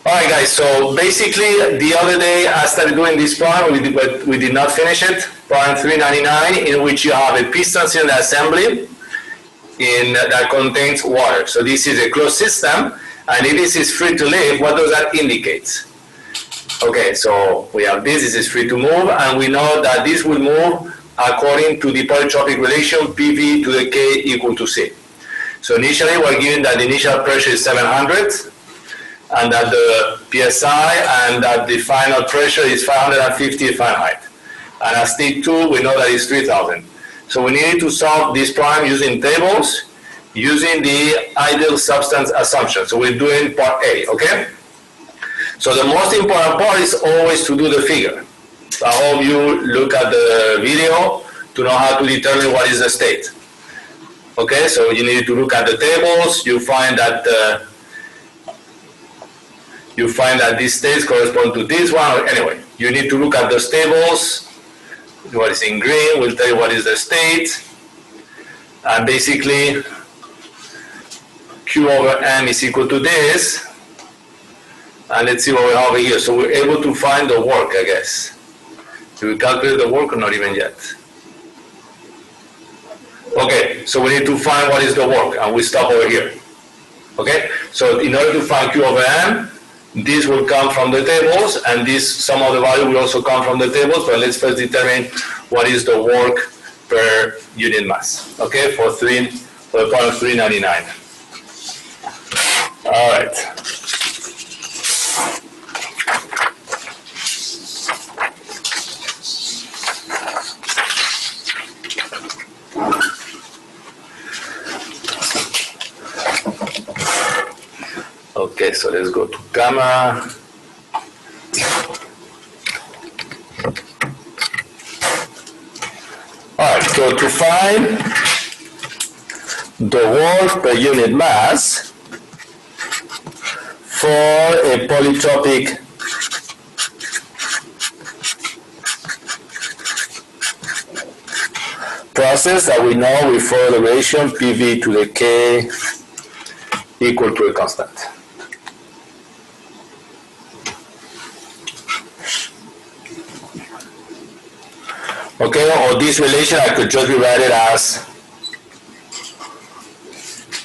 All right, guys, so basically the other day I started doing this problem, but we did not finish it, problem 399, in which you have a piston cylinder assembly that contains water. So this is a closed system, and if this is free to live, what does that indicate? Okay, so we have this is free to move, and we know that this will move according to the polytropic relation PV to the K equal to C. So initially we're given that the initial pressure is 700, and that the PSI and that the final pressure is 550 Fahrenheit. And at state 2, we know that it's 3000. So we need to solve this problem using tables, using the ideal substance assumption. So we're doing part A, okay? So the most important part is always to do the figure. So I hope you look at the video to know how to determine what is the state. Okay, so you need to look at the tables, you find that these states correspond to this one. Anyway, you need to look at those tables. What is in green will tell you what is the state. And basically, Q over M is equal to this. And let's see what we have over here. So we're able to find the work, I guess. Do we calculate the work or not even yet? Okay, so we need to find what is the work, and we stop over here. Okay, so in order to find Q over M, this will come from the tables, and some of the value will also come from the tables, but let's first determine what is the work per unit mass, okay, for the problem 399. All right. Okay, so let's go to gamma. All right, so to find the work per unit mass for a polytropic process that we know we follow the relation PV to the K equal to a constant. Okay, or this relation I could just rewrite it as,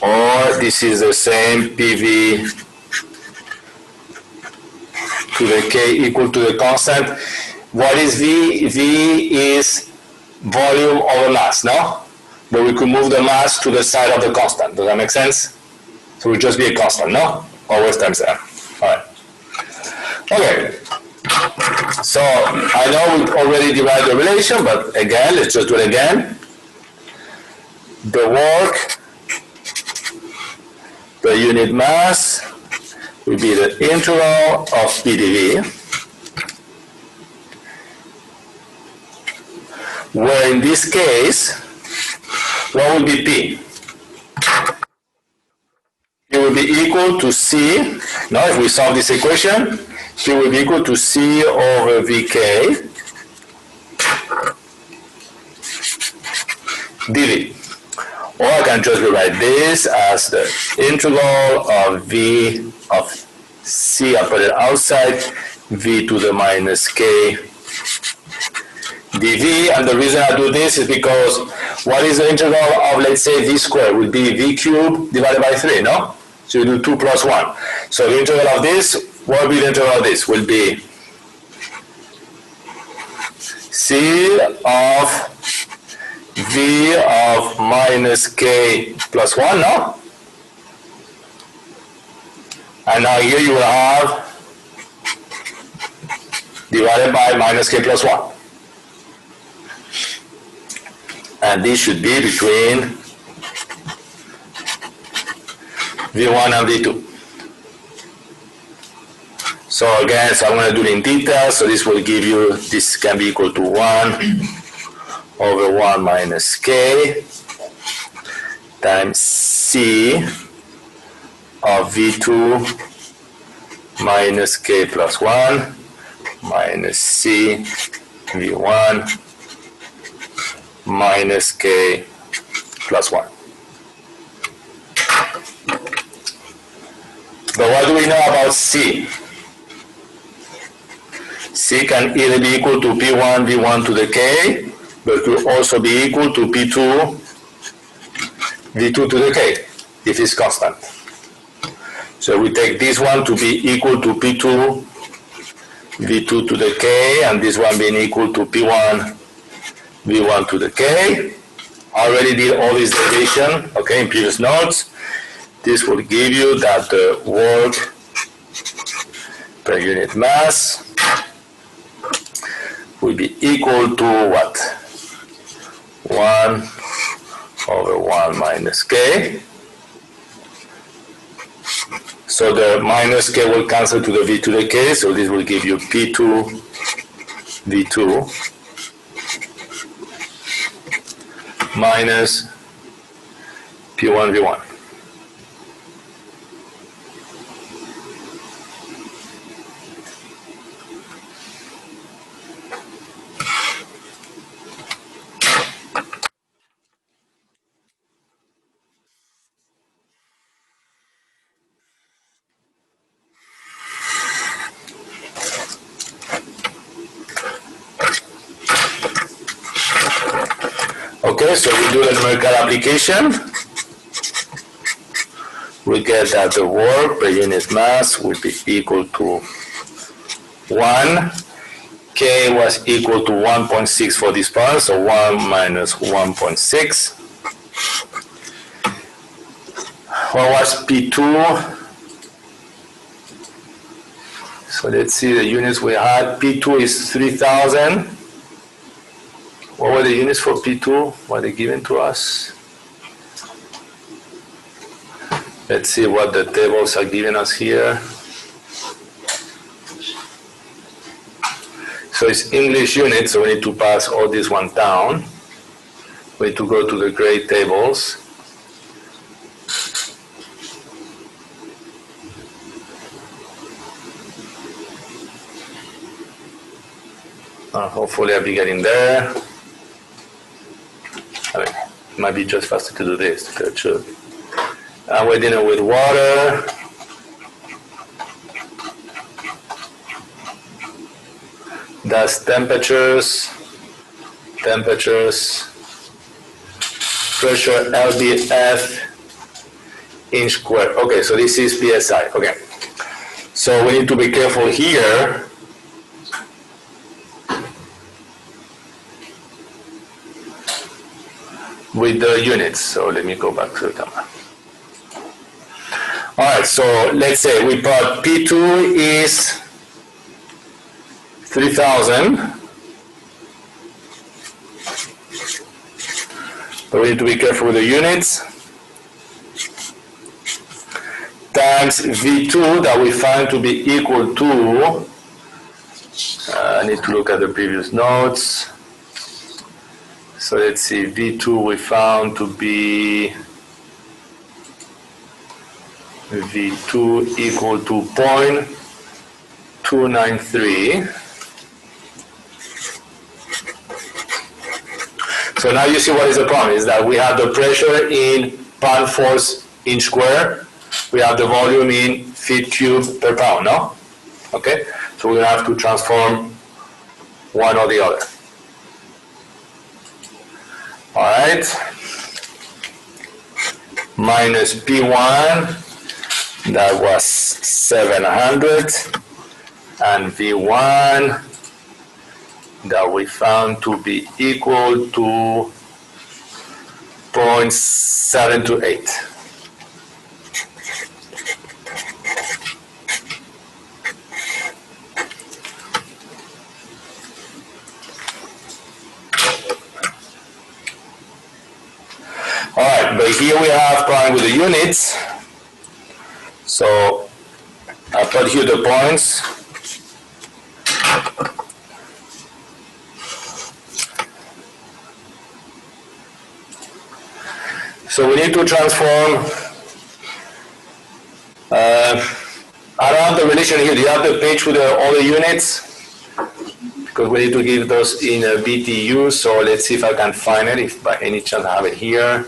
or this is the same PV to the K equal to the constant. What is V? V is volume over mass, no? But we could move the mass to the side of the constant. Does that make sense? So it would just be a constant, no? Always times M. All right. Okay. So I know we already derived the relation, but again, let's just do it again. The work per unit mass will be the integral of PdV, where in this case, what will be P? It will be equal to C. Now, if we solve this equation, P will be equal to C over Vk dV. Or I can just rewrite this as the integral of V of C, I put it outside, V to the minus K dV. And the reason I do this is because what is the integral of, let's say, V squared? Would be V cubed divided by 3, no? So you do 2 plus 1. So the integral of this, what will be the integral of this? Will be C of V of minus K plus 1, no? And now here you will have divided by minus K plus 1. And this should be between V1 and V2. So again, so I'm going to do it in detail. So this will give you, this can be equal to 1 over 1 minus K times C of V2 minus K plus 1 minus C V1 minus K plus 1. But what do we know about C? C can either be equal to P1 V1 to the K, but could also be equal to P2 V2 to the K, if it's constant. So we take this one to be equal to P2 V2 to the K, and this one being equal to P1 V1 to the K. I already did all this derivation, okay, in previous notes. This will give you that the work per unit mass will be equal to what? 1 over 1 minus K. So the minus K will cancel to the V to the K, so this will give you P2 V2 minus P1 V1. Okay, so we do the numerical application. We get that the work per unit mass will be equal to 1. K was equal to 1.6 for this part, so 1 minus 1.6. What was P2? So let's see the units we had. P2 is 3,000. What were the units for P2? What are they given to us? Let's see what the tables are giving us here. So it's English units, so we need to pass all this one down. We need to go to the grade tables. Hopefully I'll be getting there. I mean, it might be just faster to do this, that should. And we're dealing with water. That's temperatures, pressure LBF inch square. Okay, so this is PSI. Okay, so we need to be careful here. With the units, so let me go back to the camera. All right, so let's say we put P2 is 3,000. But we need to be careful with the units. Times V2 that we find to be equal to, I need to look at the previous notes. So let's see, V2 we found to be V2 equal to 0.293. So now you see what is the problem, is that we have the pressure in pound force inch square, we have the volume in feet cube per pound, no? Okay, so we have to transform one or the other. All right, minus P1, that was 700, and V1, that we found to be equal to 0.728. All right, but here we have problem with the units. So I put here the points. So we need to transform. I don't have the relation here. Do you have the page with all the units? Because we need to give those in a BTU. So let's see if I can find it, if by any chance I have it here.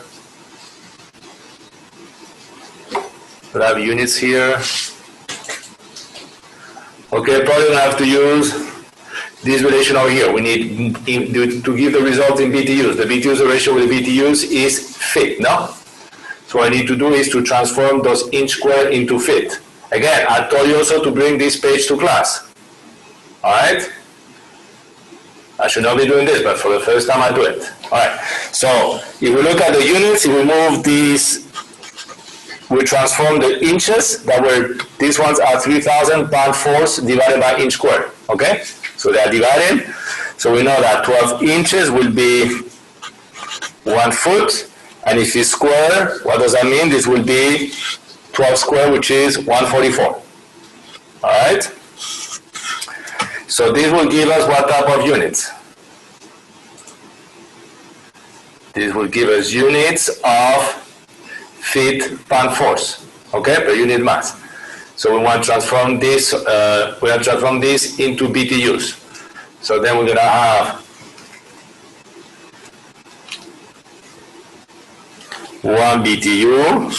We have units here. Okay, probably gonna have to use this relation over here. We need to give the result in BTUs. The BTUs ratio with the BTUs is feet, no? So what I need to do is to transform those inch squared into feet. Again, I told you also to bring this page to class. All right? I should not be doing this, but for the first time I do it. All right. So if we look at the units, if we move these, we transform the inches that were, these ones are 3,000 pound-force divided by inch squared. Okay? So they are divided. So we know that 12 inches will be 1 foot. And if it's square, what does that mean? This will be 12 square, which is 144. All right? So this will give us what type of units? This will give us units of feet pound-force, okay, per unit mass. So we want to transform this. Into BTUs. So then we're going to have 1 BTU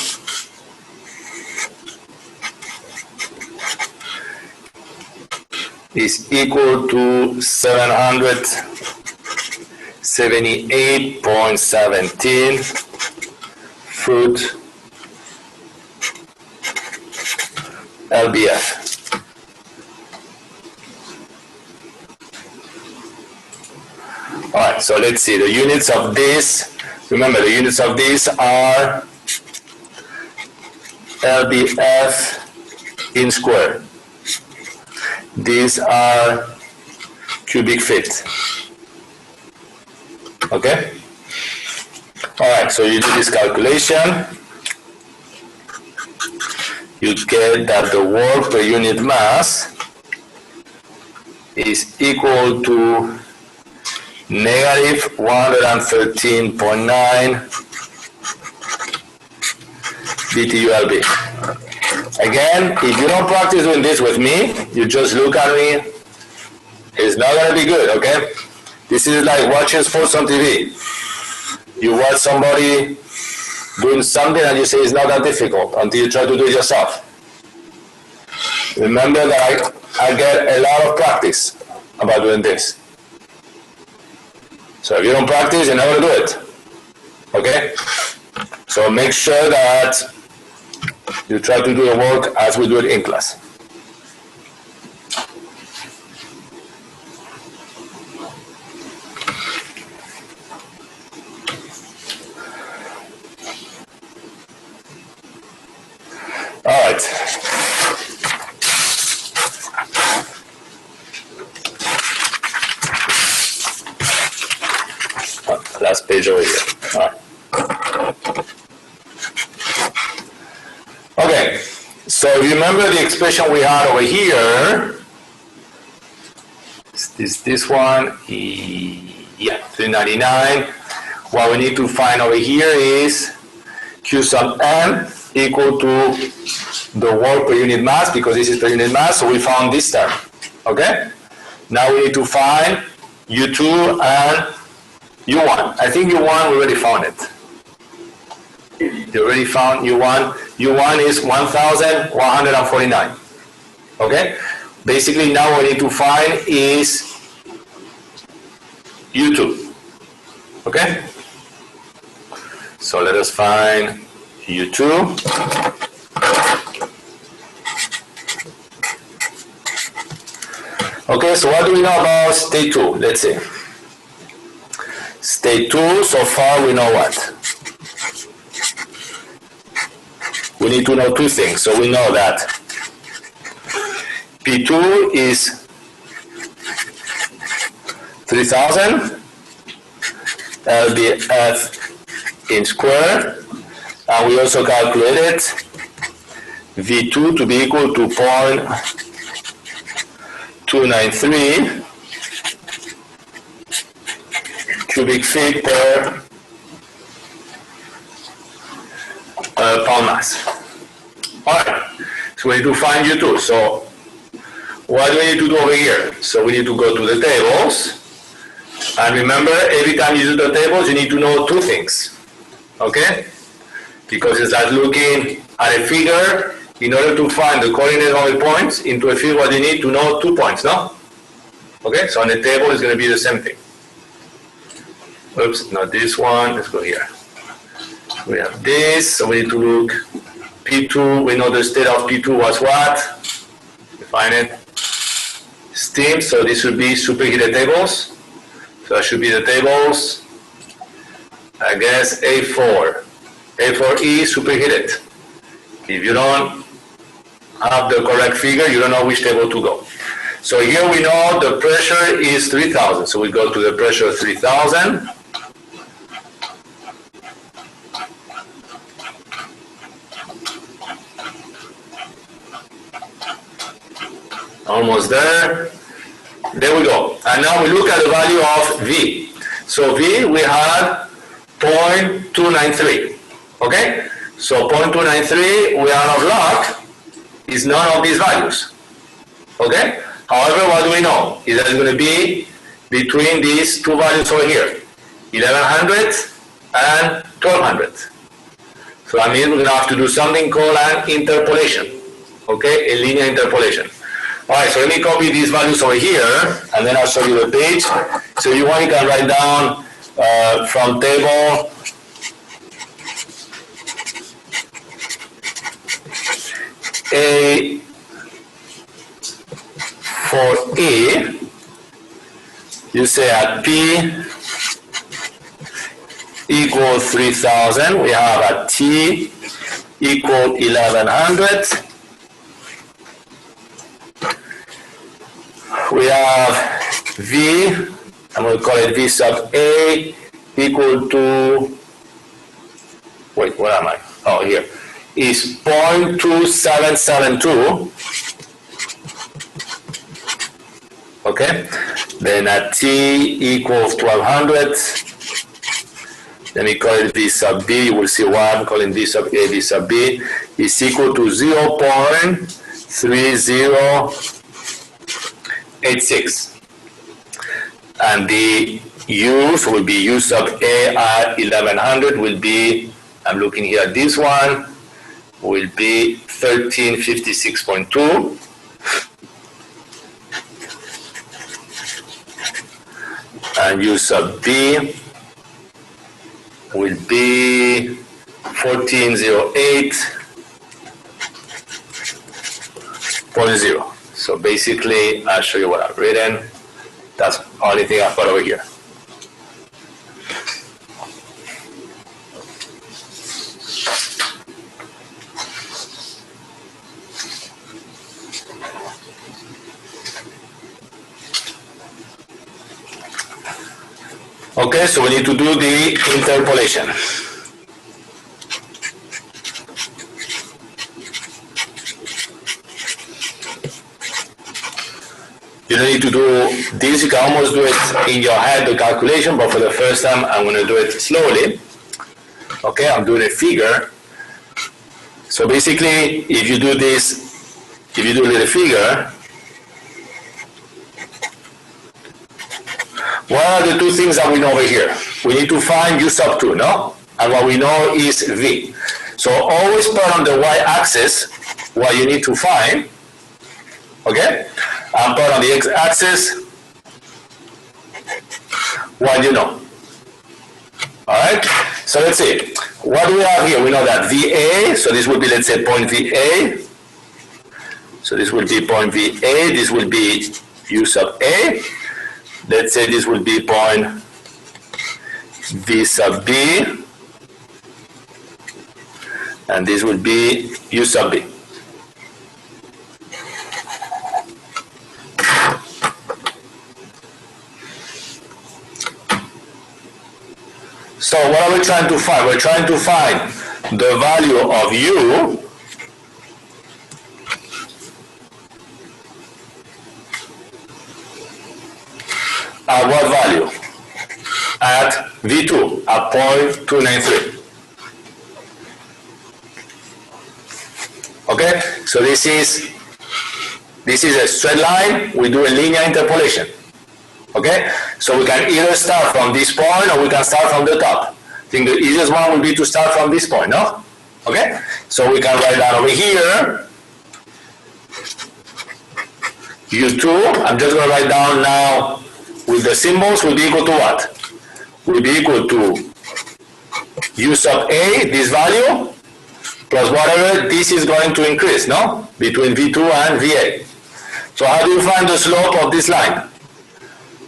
is equal to 778.17 foot lbf. All right, so let's see the units of this. Remember, the units of this are lbf in square. These are cubic feet. Okay? All right, so you do this calculation. You get that the work per unit mass is equal to negative 113.9 BTU/lb. Again, if you don't practice doing this with me, you just look at me, it's not going to be good, okay? This is like watching sports on TV. You watch somebody doing something and you say it's not that difficult until you try to do it yourself. Remember that I get a lot of practice about doing this. So if you don't practice, you're never going to do it. Okay? So make sure that you try to do the work as we do it in class. All right. Last page over here. All right. Okay, so remember the expression we had over here. Is this one? Yeah, 399. What we need to find over here is Q sub M equal to the work per unit mass, because this is per unit mass, so we found this term. Okay? Now we need to find U2 and U1. I think U1 we already found it. You already found U1. U1 is 1,149. Okay? Basically now what we need to find is U2. Okay? So let us find U2. Okay, so what do we know about state 2? Let's see. State 2, so far we know what? We need to know two things. So we know that P2 is 3,000 lbf in square, and we also calculated V2 to be equal to 0.293 cubic feet per pound mass. Alright, so we need to find U2. So what do we need to do over here? So we need to go to the tables, and remember, every time you do the tables you need to know two things. Okay? Because it's like looking at a figure. In order to find the coordinate of the points into a figure, what you need to know 2 points, no? Okay, so on the table it's going to be the same thing. Oops, not this one. Let's go here. We have this, so we need to look P2. We know the state of P2 was what? Define it. Steam, so this would be superheated tables. So that should be the tables. I guess A4. A4E superheated. If you don't have the correct figure, you don't know which table to go. So here we know the pressure is 3000. So we go to the pressure 3000. Almost there. There we go. And now we look at the value of V. So V we had 0.293. Okay? So 0.293, we are out of luck, is none of these values. Okay? However, what do we know? Is that it's going to be between these two values over here, 1100 and 1200. So that means we're going to have to do something called an interpolation. Okay? A linear interpolation. Alright, so let me copy these values over here, and then I'll show you the page. So you want, you can write down from table A for E, you say at P equals 3000, we have at T equal 1100. We have V, I'm going to call it V sub A, equal to, wait, where am I? Oh, here, is 0.2772. Okay, then at T equals 1200. Let me call it V sub B, you will see why I'm calling V sub A, V sub B, is equal to 0.3086. And the U's will be U sub A at 1100 will be, I'm looking here at this one, will be 1356.2. And U sub B will be 1408.0. So basically, I'll show you what I've written. That's the only thing I've got over here. Okay, so we need to do the interpolation. You don't need to do this, you can almost do it in your head, the calculation, but for the first time I'm going to do it slowly. Okay, I'm doing a figure. So basically, if you do this, if you do a little figure, what are the two things that we know over here? We need to find U sub 2, no? And what we know is V. So always put on the y-axis what you need to find, okay? And put on the x-axis what you know. Alright? So let's see. What do we have here? We know that VA, so this will be, let's say, point VA. So this will be point VA, this will be U sub A. Let's say this will be point V sub B, and this will be U sub B. So what are we trying to find? We're trying to find the value of U at what value? At V2, at 0.293. Okay, so this is a straight line. We do a linear interpolation. Okay, so we can either start from this point or we can start from the top. I think the easiest one would be to start from this point, no? Okay, so we can write down over here U2, I'm just going to write down now with the symbols, will be equal to what? Will be equal to U sub A, this value, plus whatever this is going to increase, no? Between V2 and VA. So how do you find the slope of this line?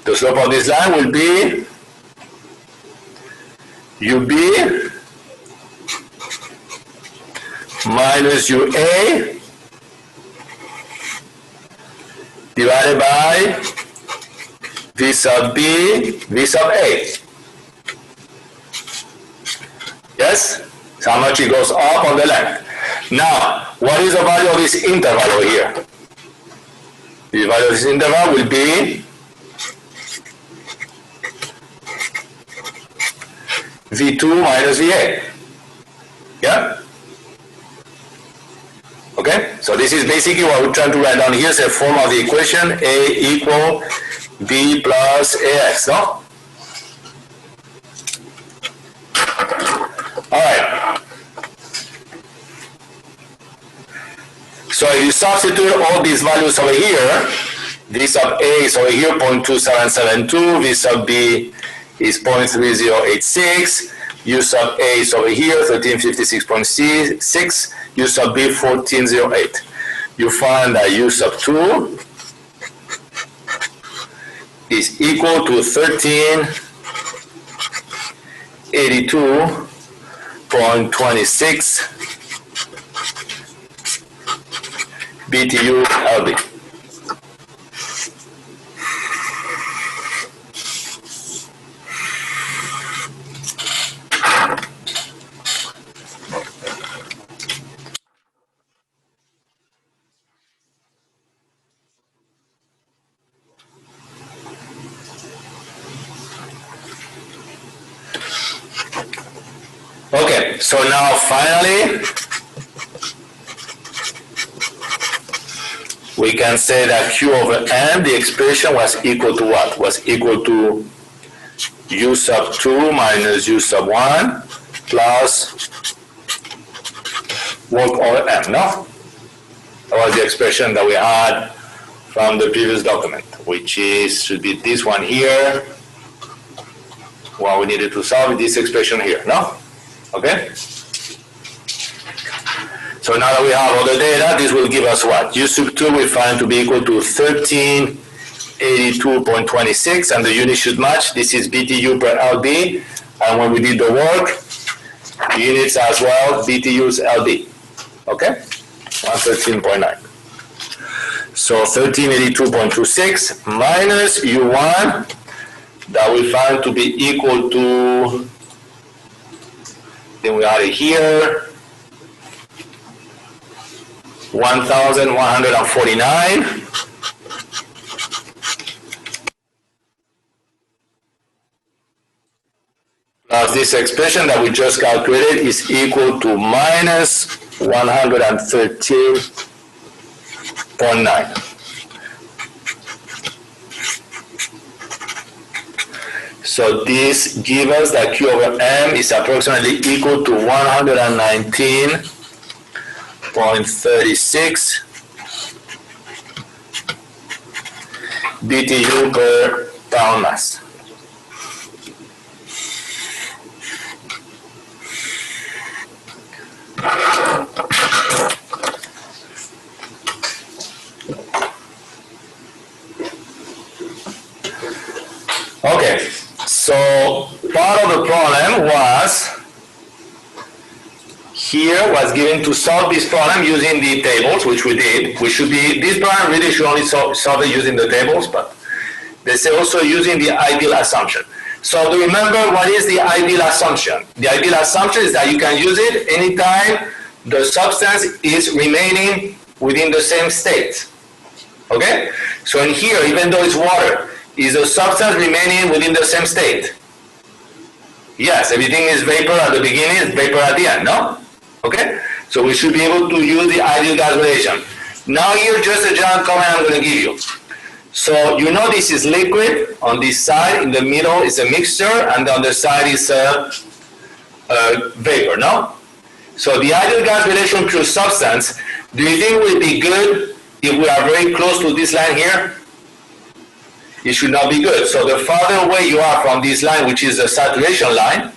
The slope of this line will be UB minus UA divided by V sub B, V sub A. Yes? So how much it goes up on the length. Now, what is the value of this interval over here? The value of this interval will be V2 minus VA. Yeah? Okay? So this is basically what we're trying to write down here. It's a form of the equation A equal B plus AX, no? Alright. So if you substitute all these values over here, V sub A is over here 0.2772, V sub B is 0.3086, U sub A is over here 1356.6, U sub B 1408. You find that U sub 2 is equal to 1382.26 BTU LB. Okay, so now finally, we can say that Q over M, the expression was equal to what? Was equal to U sub 2 minus U sub 1 plus work over M, no? That was the expression that we had from the previous document, which is, should be this one here. What we needed to solve is this expression here, no? Okay? So now that we have all the data, this will give us what? U sub 2 we find to be equal to 1382.26, and the unit should match. This is BTU per LB, and when we did the work, units as well, BTUs LB. Okay? 113.9. So 1382.26 minus U1, that we find to be equal to, then we add it here, 1,149 plus this expression that we just calculated is equal to minus 113.9. So this gives us that Q over M is approximately equal to 119.36 BTU per pound mass. Okay, so part of the problem was given to solve this problem using the tables, which we did. This problem really should only solve it using the tables, but they say also using the ideal assumption. So to remember, what is the ideal assumption? The ideal assumption is that you can use it anytime the substance is remaining within the same state. Okay? So in here, even though it's water, is the substance remaining within the same state? Yes, everything is vapor at the beginning, vapor at the end, no? Okay? So we should be able to use the ideal gas relation. Now here, just a general comment I'm going to give you. So you know this is liquid. On this side, in the middle is a mixture, and the other side is a vapor, no? So the ideal gas relation pure substance, do you think will be good if we are very close to this line here, it should not be good. So the farther away you are from this line, which is the saturation line,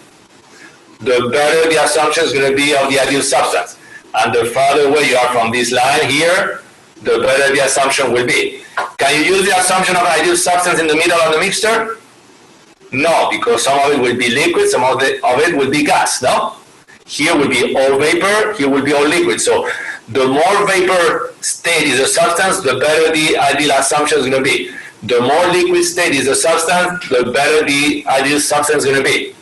the better the assumption is going to be of the ideal substance. And the farther away you are from this line here, the better the assumption will be. Can you use the assumption of ideal substance in the middle of the mixture? No, because some of it will be liquid, some of it will be gas, no? Here will be all vapor, here will be all liquid. So the more vapor state is a substance, the better the ideal assumption is going to be. The more liquid state is a substance, the better the ideal substance is going to be.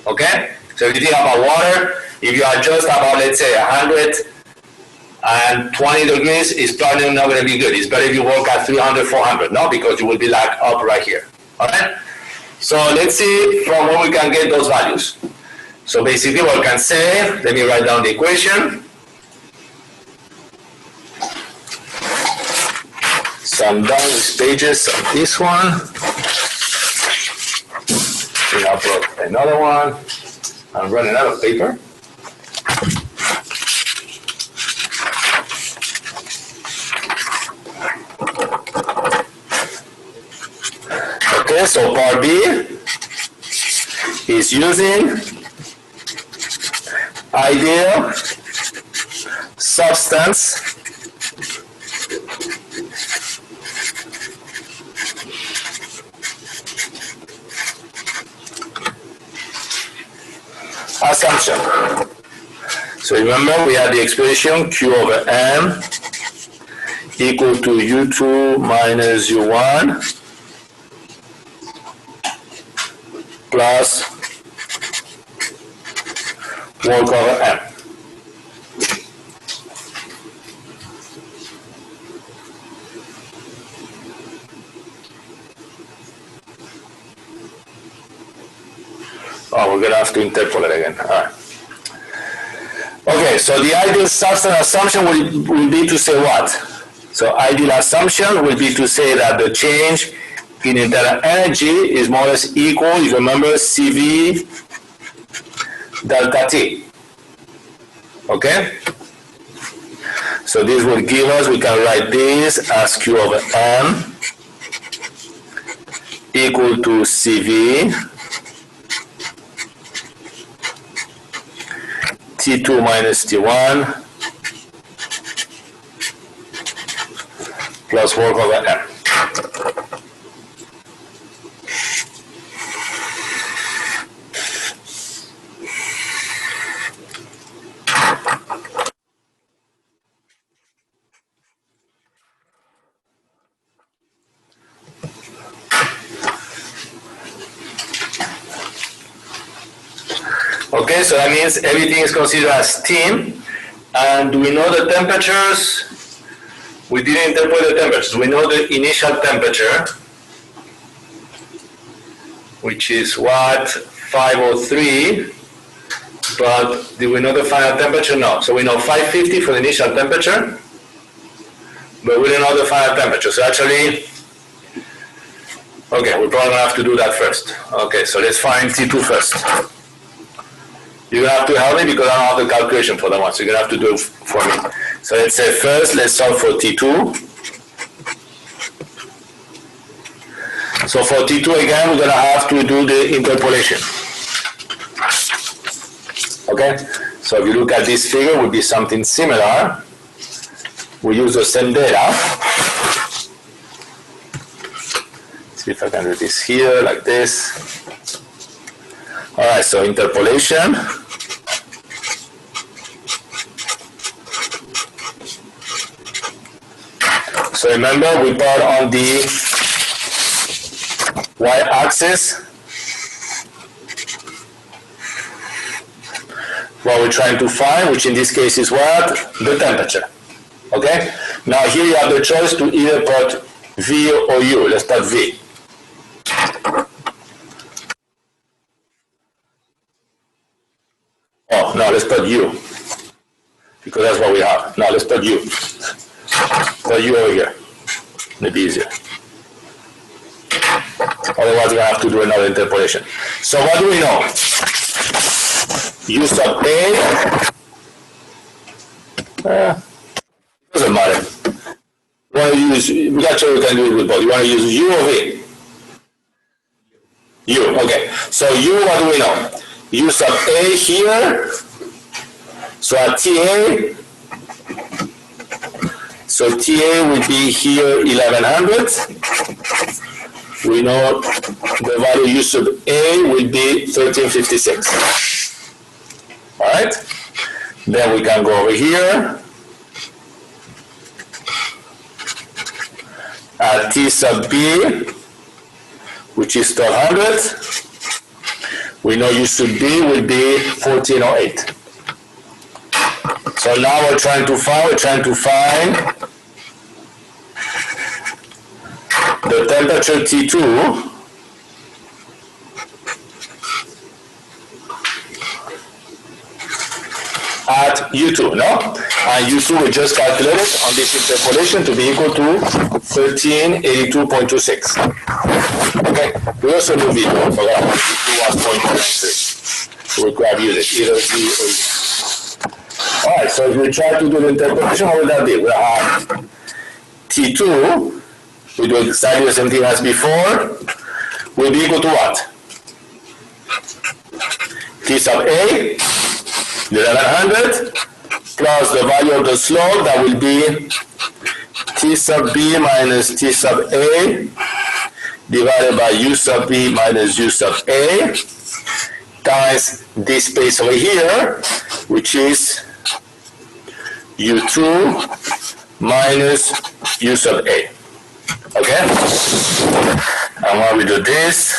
Okay? So if you think about water, if you are just about, let's say, 120 degrees, it's probably not going to be good. It's better if you work at 300, 400, no? Because you will be like up right here. All right? So let's see from where we can get those values. So basically what we can say, let me write down the equation. So I'm done with pages of this one. I'll put another one. I'm running out of paper. Okay, so part B is using ideal substance assumption. So remember we had the expression Q over M equal to U2 minus U1 plus work over M. Oh, we're going to have to interpolate again. All right. Okay, so the ideal substance assumption will be to say what? So ideal assumption will be to say that the change in internal energy is more or less equal, you remember, CV delta T. Okay? So this will give us, we can write this as Q over M equal to CV T2 minus T1 plus work over M. Okay, so that means everything is considered as steam. And do we know the temperatures? We didn't interpret the temperatures. We know the initial temperature, which is what? 503. But do we know the final temperature? No. So we know 550 for the initial temperature, but we don't know the final temperature. So actually, okay, we're probably going to have to do that first. Okay, so let's find T2 first. You're going to have to help me because I don't have the calculation for that one, so you're going to have to do it for me. So let's say first, let's solve for T2. So for T2 again, we're going to have to do the interpolation. Okay? So if you look at this figure, it would be something similar. We use the same data. See if I can do this here, like this. All right, so interpolation. So remember, we put on the y-axis what we're trying to find, which in this case is what? The temperature. Okay? Now here you have the choice to either put V or U. Let's put V. Oh, no, let's put U, because that's what we have. Now let's put U. Put U over here. Maybe easier. Otherwise, we're going to have to do another interpolation. So what do we know? U sub A. Doesn't matter. You want to use, we got you, we can do it with both. You want to use U or V? U, okay. So U, what do we know? U sub A here. So at TA, so TA would be here 1100. We know the value U sub A will be 1356. All right? Then we can go over here. At T sub B, which is 1200, we know U sub B will be 1408. So now we're trying to find the temperature T2 at U2, no? And U2 we just calculated on this interpolation to be equal to 1382.26. Okay, we also do V2, I forgot, V2 was 0.93. So we could have used it, either V or U. Alright, so if we try to do the interpolation, what would that be? We have T2, we do exactly the same thing as before, will be equal to what? T sub A, the 1100, plus the value of the slope, that will be T sub B minus T sub A, divided by U sub B minus U sub A, times this space over here, which is U2 minus U sub A. Okay? And when we do this,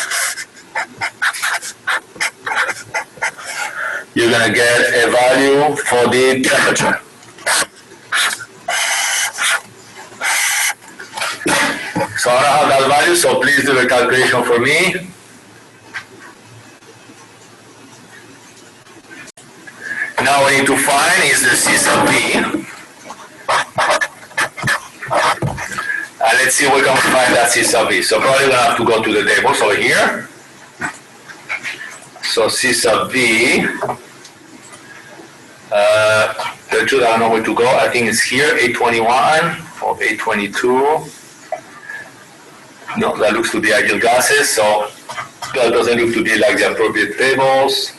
you're going to get a value for the temperature. So I don't have that value, so please do the calculation for me. Now we need to find is the C sub B. And let's see if we can find that C sub B. So probably we're going to have to go to the tables over here. So C sub B, the truth, I don't know where to go. I think it's here, 821 or 822. No, that looks to be ideal gases, so that doesn't look to be like the appropriate tables.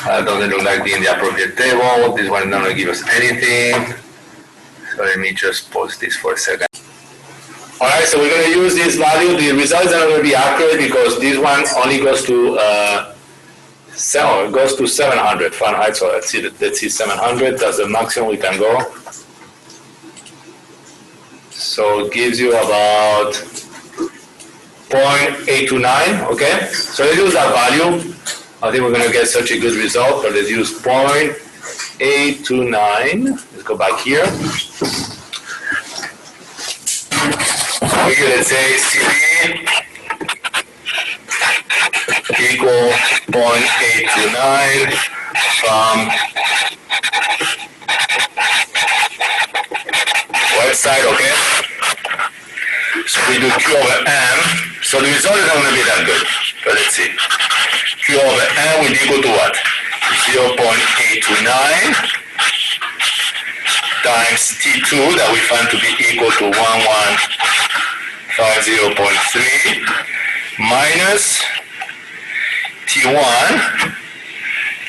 That doesn't look like being the appropriate table. This one is not going to give us anything. So let me just pause this for a second. Alright, so we're going to use this value. The results are not going to be accurate because this one only goes to 700 Fahrenheit. So let's see 700. That's the maximum we can go. So it gives you about 0.829. Okay, so let's use that value. I think we're going to get such a good result, but let's use 0.829. Let's go back here. Here, let's say CV equal 0.829 from website, okay? So we do Q over M. So the result is not going to be that good, but let's see. Q over M will be equal to what? 0.829 times T2 that we find to be equal to 1150.3 minus T1,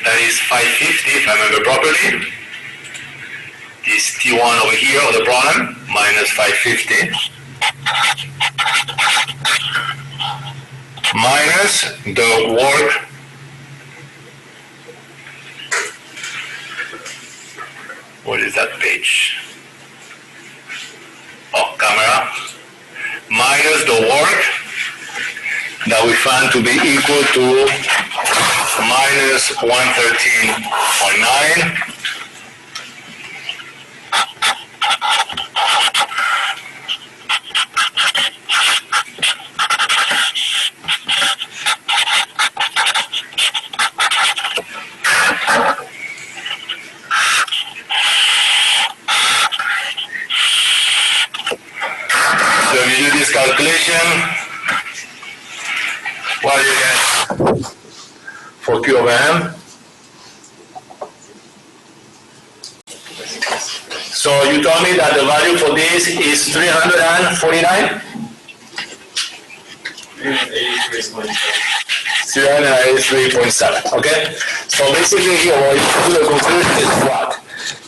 that is 550 if I remember properly. This T1 over here on the problem, minus 550. Minus the work what is that page? Oh, camera. Minus the work that we found to be equal to minus 113.9. Calculation, what do you get for Q over M? So you told me that the value for this is 349? 383.7, okay? So basically here, what you do the conclusion is what?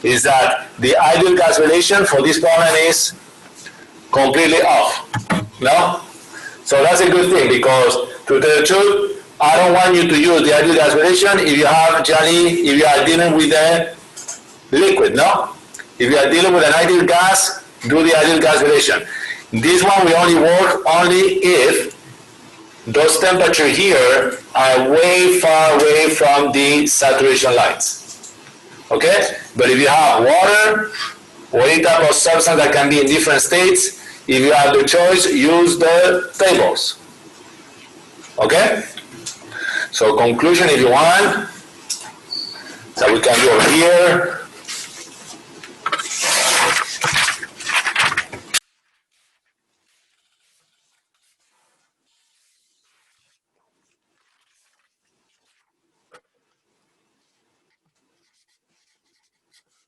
Is that the ideal gas relation for this problem is completely off, no? So that's a good thing, because to tell the truth, I don't want you to use the ideal gas relation if you are dealing with a liquid, no? If you are dealing with an ideal gas, do the ideal gas relation. This one will only work if those temperatures here are way far away from the saturation lines. Okay? But if you have water or any type of substance that can be in different states, if you have the choice, use the tables. Okay? So conclusion, if you want, that we can go over here.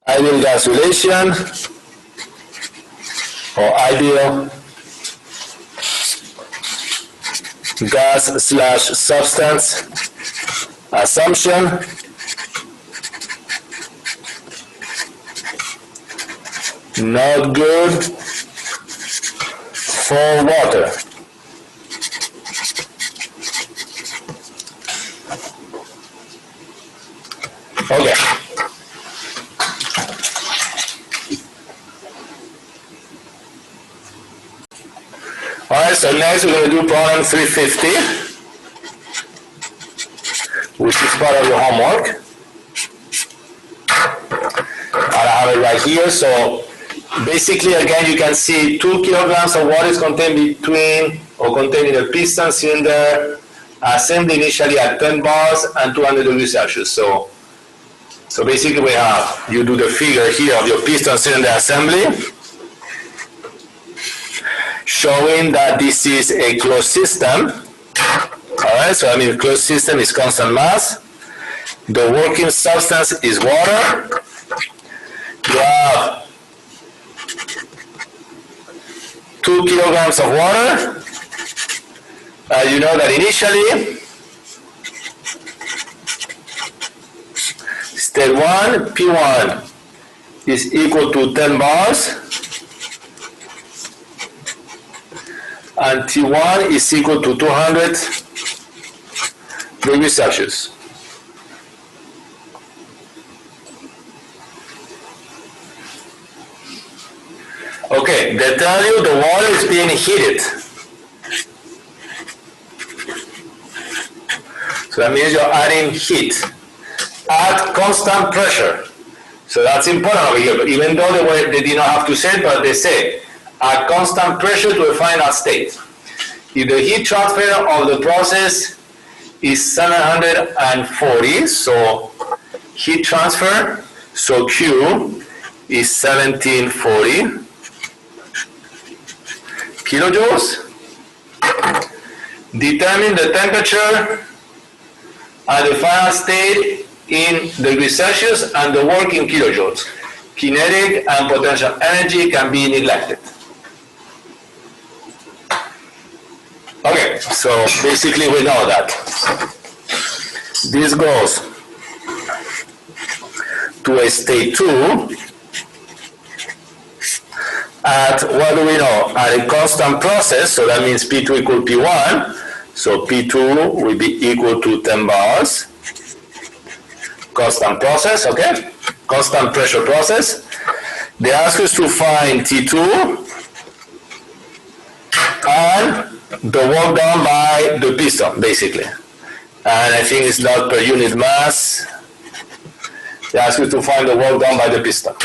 Ideal gas relation or ideal gas/substance assumption not good for water. Okay. Alright, so next we're going to do problem 350, which is part of your homework. I have it right here. So basically, again, you can see 2 kilograms of water is contained in a piston cylinder assembly initially at 10 bars and 200 degrees Celsius. So basically we have, you do the figure here of your piston cylinder assembly, showing that this is a closed system. Alright, so I mean closed system is constant mass. The working substance is water. You have 2 kilograms of water. You know that initially, state 1, P1 is equal to 10 bars. And T1 is equal to 200 degrees Celsius. Okay, they tell you the water is being heated. So that means you're adding heat at constant pressure. So that's important over here, even though they did not have to say it, but they say at constant pressure to a final state. If the heat transfer of the process is 740, so heat transfer, so Q is 1740 kilojoules. Determine the temperature at the final state in degrees Celsius and the work in kilojoules. Kinetic and potential energy can be neglected. Okay, so basically we know that this goes to a state 2 at, what do we know, at a constant process, so that means P2 equal P1, so P2 will be equal to 10 bars, constant process, okay, constant pressure process. They ask us to find T2 and the work done by the piston, basically. And I think it's not per unit mass. They ask you to find the work done by the piston.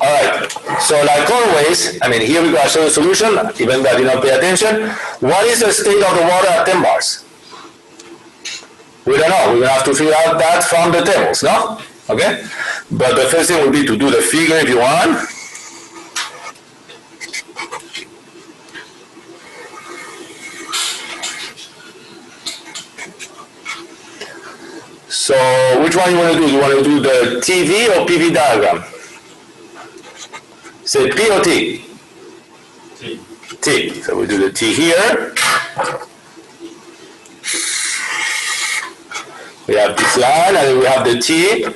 Alright, so like always, I mean, here we go, I show the solution, even though I did not pay attention. What is the state of the water at 10 bars? We don't know. We're going to have to figure out that from the tables, no? Okay? But the first thing would be to do the figure if you want. So which one you want to do? You want to do the TV or PV diagram? Say P or T? T. T. So we do the T here. We have this line and we have the T.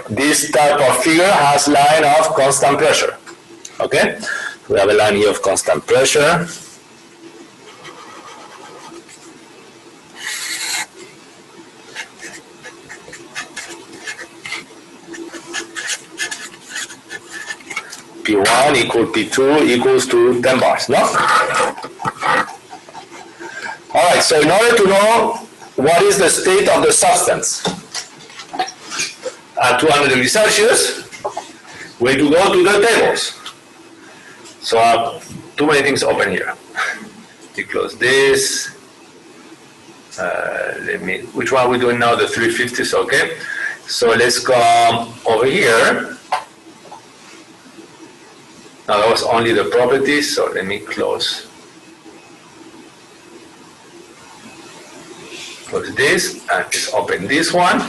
This type of figure has line of constant pressure. Okay? We have a line here of constant pressure. P1 equal P2 equals to 10 bars, no? Alright, so in order to know what is the state of the substance at 200 degrees Celsius, we need to go to the tables. So I have too many things open here. You close this. Which one are we doing now? The 350s, okay? So let's come over here. Now that was only the properties, so let me close this and just open this one.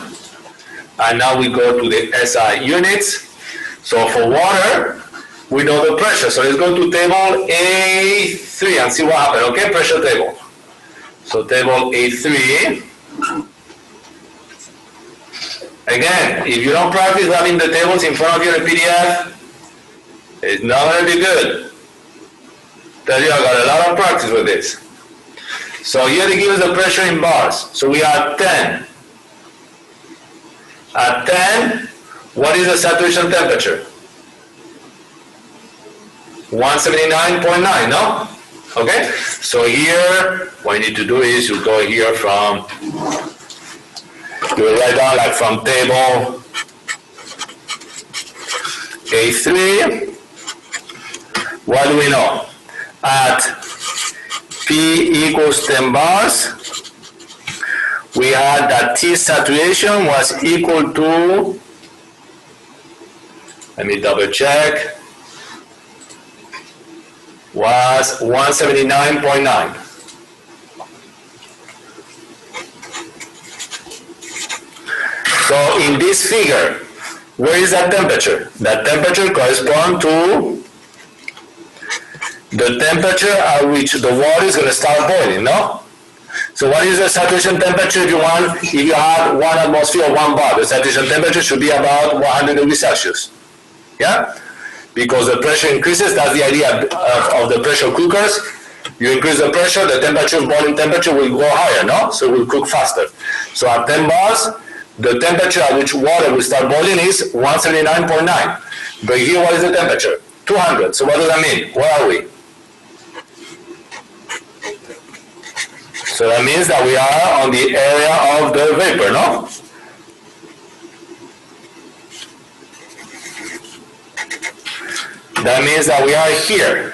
And now we go to the SI units. So for water, we know the pressure. So let's go to table A3 and see what happened, okay? Pressure table. So table A3. Again, if you don't practice having the tables in front of you in a PDF, it's not going to be good. Tell you, I got a lot of practice with this. So here they give us the pressure in bars. So we are at 10. At 10, what is the saturation temperature? 179.9, no? Okay? So here, what you need to do is you go here from, you write down like from table A3. What do we know? At P equals 10 bars, we had that T saturation was equal to, let me double check, was 179.9. So in this figure, where is that temperature? That temperature corresponds to the temperature at which the water is going to start boiling, no? So what is the saturation temperature if you have 1 atmosphere or 1 bar? The saturation temperature should be about 100 degrees Celsius. Yeah? Because the pressure increases, that's the idea of the pressure cookers. You increase the pressure, the temperature, boiling temperature will go higher, no? So it will cook faster. So at 10 bars, the temperature at which water will start boiling is 179.9. But here, what is the temperature? 200. So what does that mean? Where are we? So that means that we are on the area of the vapor, no? That means that we are here.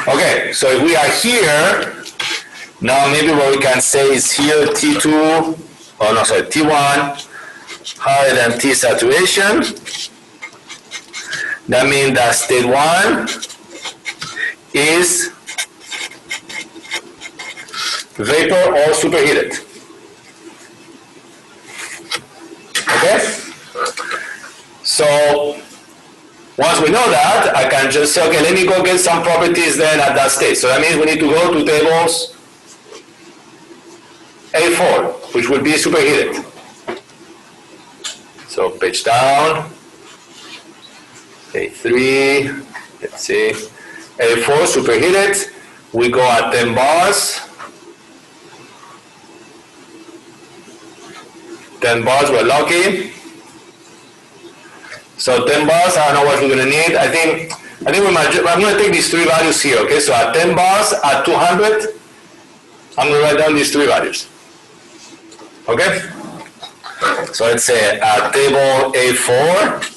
Okay, so if we are here, now maybe what we can say is here T2, oh no, sorry, T1 higher than T saturation. That means that state 1 is vapor or superheated. Okay? So once we know that, I can just say, okay, let me go get some properties then at that state. So that means we need to go to tables A4, which will be superheated. So page down, A3, let's see, A4 superheated. We go at 10 bars. 10 bars, we're lucky. So 10 bars, I don't know what we're going to need. I think I'm going to take these 3 values here, okay? So at 10 bars, at 200, I'm going to write down these 3 values. Okay? So let's say at table A4,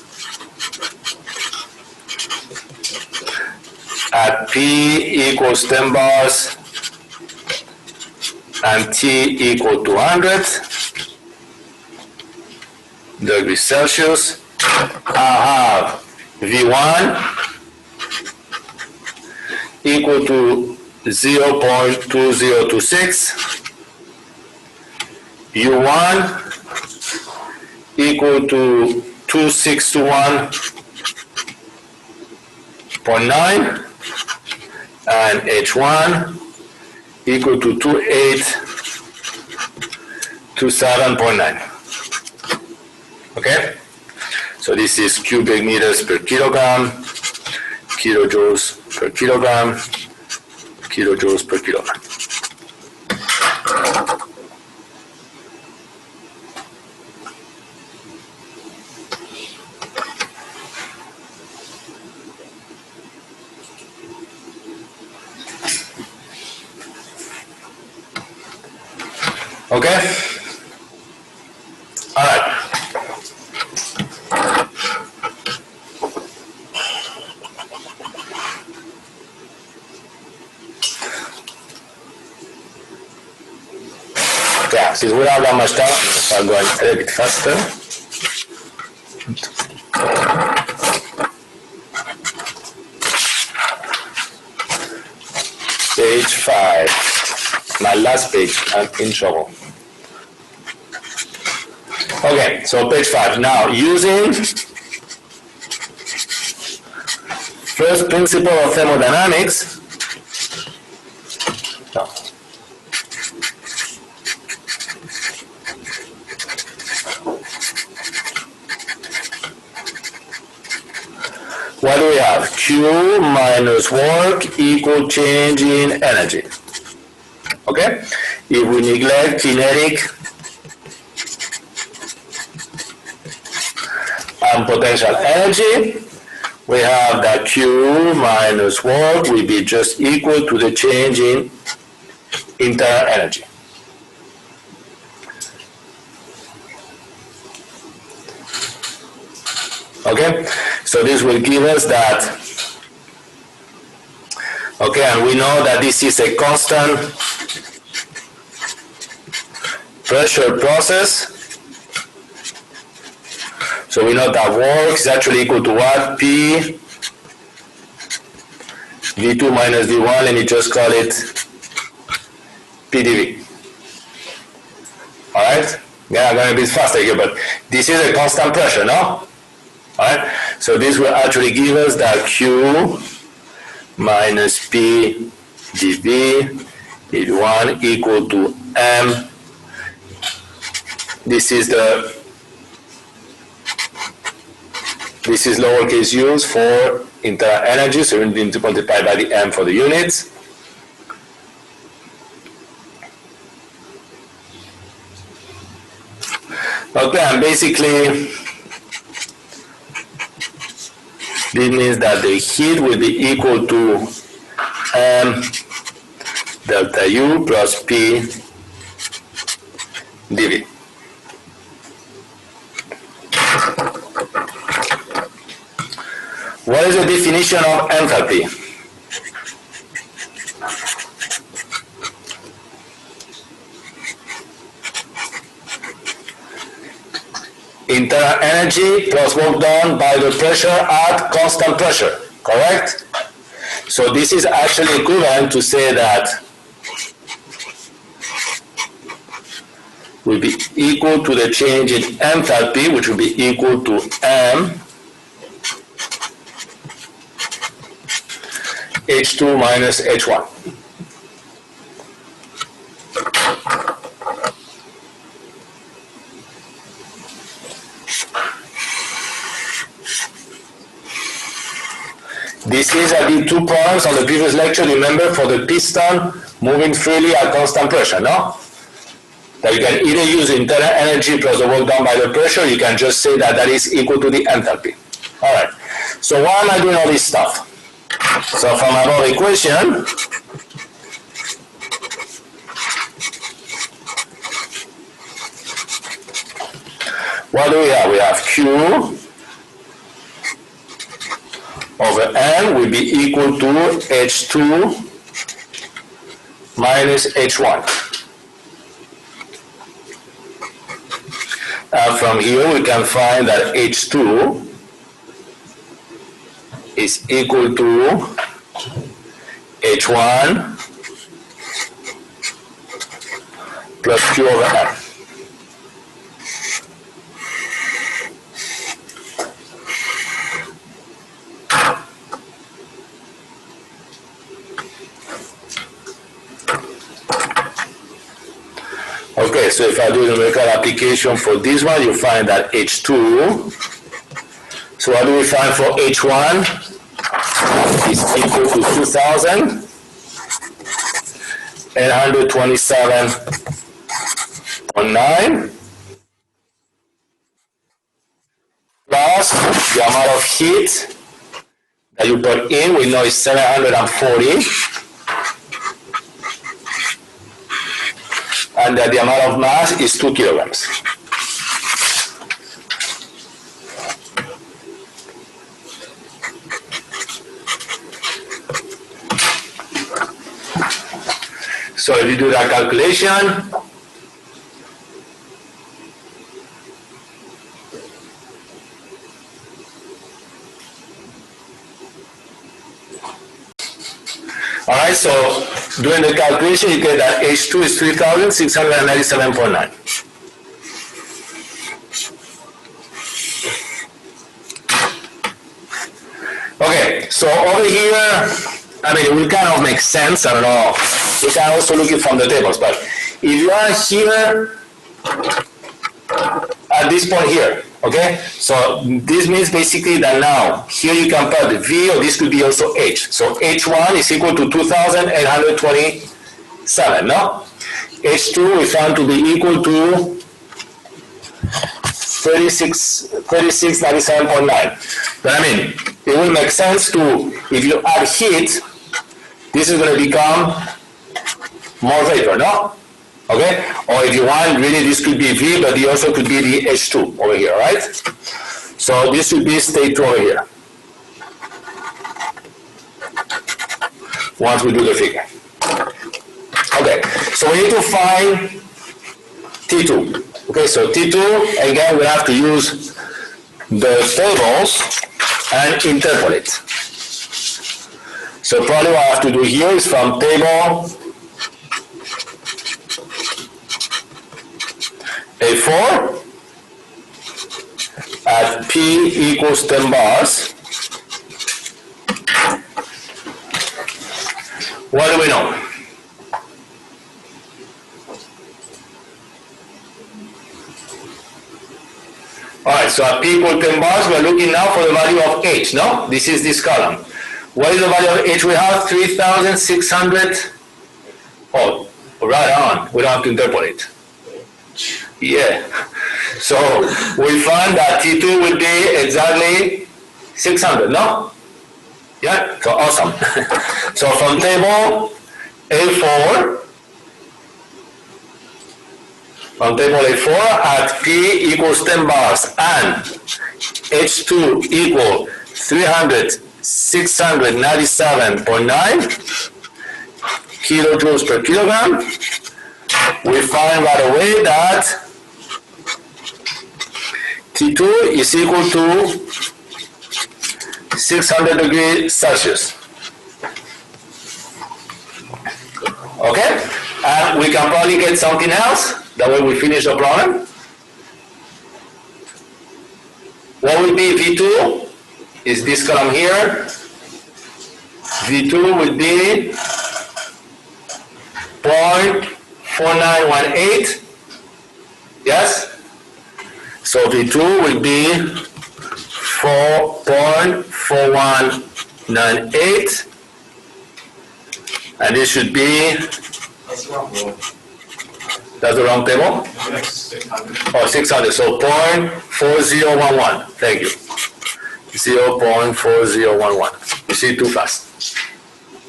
at P equals 10 bars, and T equal 200. degrees Celsius. I have V1 equal to 0.2026, U1 equal to 2621.9, and H1 equal to 2827.9. Okay? So this is cubic meters per kilogram, kilojoules per kilogram, kilojoules per kilogram. Okay? All right. Yeah, since we don't have that much time, I'll go a little bit faster. Page 5. My last page, I'm in trouble. Okay, so page 5. Now, using first principle of thermodynamics, what do we have? Q minus work equal change in energy. Okay? If we neglect kinetic and potential energy, we have that Q minus work will be just equal to the change in internal energy. Okay? So this will give us that. Okay, and we know that this is a constant pressure process. So we know that work is actually equal to what? P V2 minus V1, let me just call it PdV. Alright? Yeah, I'm going a bit faster here, but this is a constant pressure, no? Alright? So this will actually give us that Q minus P dV V1 equal to M. This is lowercase u for internal energy, so we need to multiply by the M for the units. Okay, and basically this means that the heat will be equal to M delta U plus P dV. What is the definition of enthalpy? Internal energy plus work done by the pressure at constant pressure, correct? So this is actually equivalent to say that will be equal to the change in enthalpy, which will be equal to M H2 minus H1. This is, I did 2 problems on the previous lecture, remember, for the piston moving freely at constant pressure, no? That you can either use internal energy plus the work done by the pressure, you can just say that that is equal to the enthalpy. Alright, so why am I doing all this stuff? So from our equation, what do we have? We have Q over N will be equal to H2 minus H1. From from here we can find that H2 is equal to H1 plus Q over R. Okay, so if I do the numerical application for this one, you find that H2, so what do we find for H1? Is equal to 2,827.9 plus the amount of heat that you put in, we know is 740. And that the amount of mass is 2 kilograms. So if you do that calculation, all right, so doing the calculation, you get that H2 is 3,697.9. Okay, so over here, I mean, it will kind of make sense, I don't know. You can also look it from the tables, but if you are here at this point here, okay? So this means basically that now, here you can put the V, or this could be also H. So H1 is equal to 2,827, no? H2 we found to be equal to 3697.9. But I mean, it will make sense to, if you add heat, this is going to become more vapor, no? Okay? Or if you want, really this could be V, but it also could be the H2 over here, right? So this would be state 2 over here. Once we do the figure. Okay, so we need to find T2. Okay, so T2, again, we have to use the tables and interpolate. So probably what I have to do here is from table A4 at P equals 10 bars. What do we know? Alright, so at P equals 10 bars, we're looking now for the value of H, no? This is this column. What is the value of H we have? 3,600. Oh, right on. We don't have to interpolate. Yeah. So we find that T2 would be exactly 600, no? Yeah, so awesome. So from table A4, at P equals 10 bars and H2 equal 697.9 kilojoules per kilogram, we find right away that T2 is equal to 600 degrees Celsius. Okay? And we can probably get something else. That way we finish the problem. What will be V2? Is this column here. V2 would be 0.4918. Yes? So V2 will be 4.4198. And this should be, that's the wrong table? Oh, 600, so 0.4011, thank you. 0.4011, you see too fast.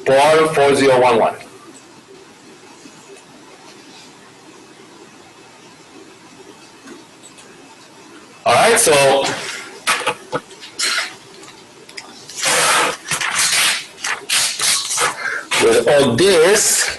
0.4011. All right, so with all this,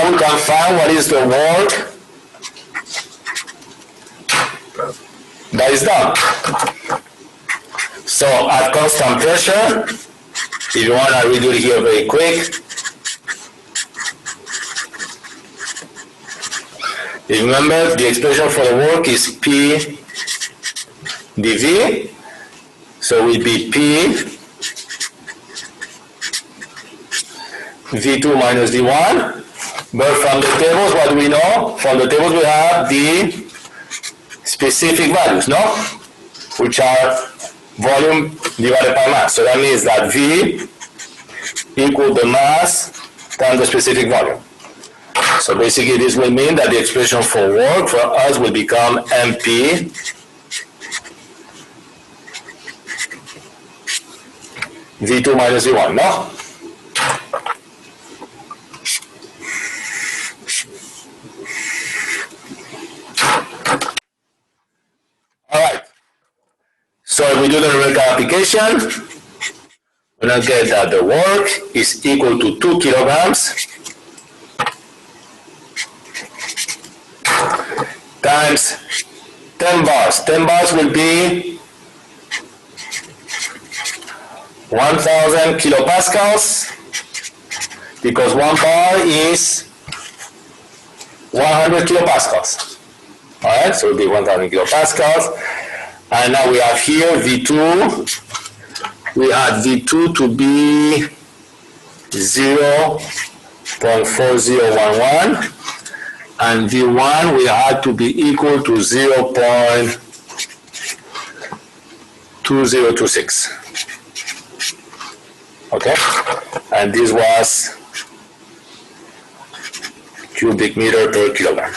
now we can find what is the work that is done. So at constant pressure, if you want to redo it here very quick, remember the expression for the work is P dV, so it will be P V2 minus V1, but from the tables, what do we know? From the tables we have the specific values, no? Which are volume divided by mass. So that means that V equal the mass times the specific volume. So basically this will mean that the expression for work for us will become MP V2 minus V1, no? Alright. So if we do the numerical application, we're going to get that the work is equal to 2 kilograms times 10 bars. 10 bars will be 1,000 kilopascals, because 1 bar is 100 kilopascals. Alright, so it will be 1,000 kilopascals. And now we have here V2. We add V2 to be 0.4011, and V1 we had to be equal to 0.2026. Okay, and this was cubic meter per kilogram.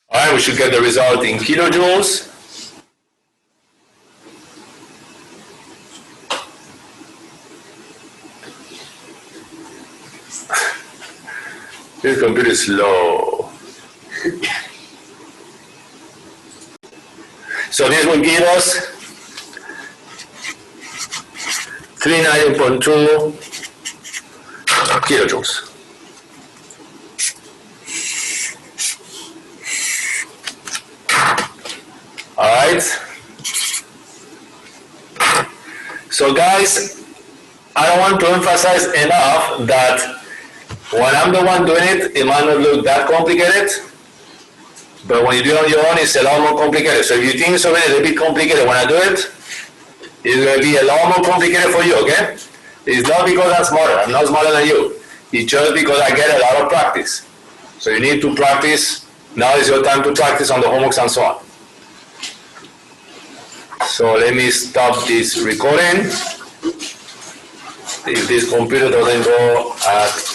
All right, we should get the result in kilojoules. This computer is slow. So this will give us 390.2 kilojoules. Alright. So guys, I don't want to emphasize enough that when I'm the one doing it, it might not look that complicated. But when you do it on your own, it's a lot more complicated. So if you think it's already a little bit complicated when I do it, it's going to be a lot more complicated for you, okay? It's not because I'm smarter. I'm not smarter than you. It's just because I get a lot of practice. So you need to practice. Now is your time to practice on the homeworks and so on. So let me stop this recording. If this computer doesn't go at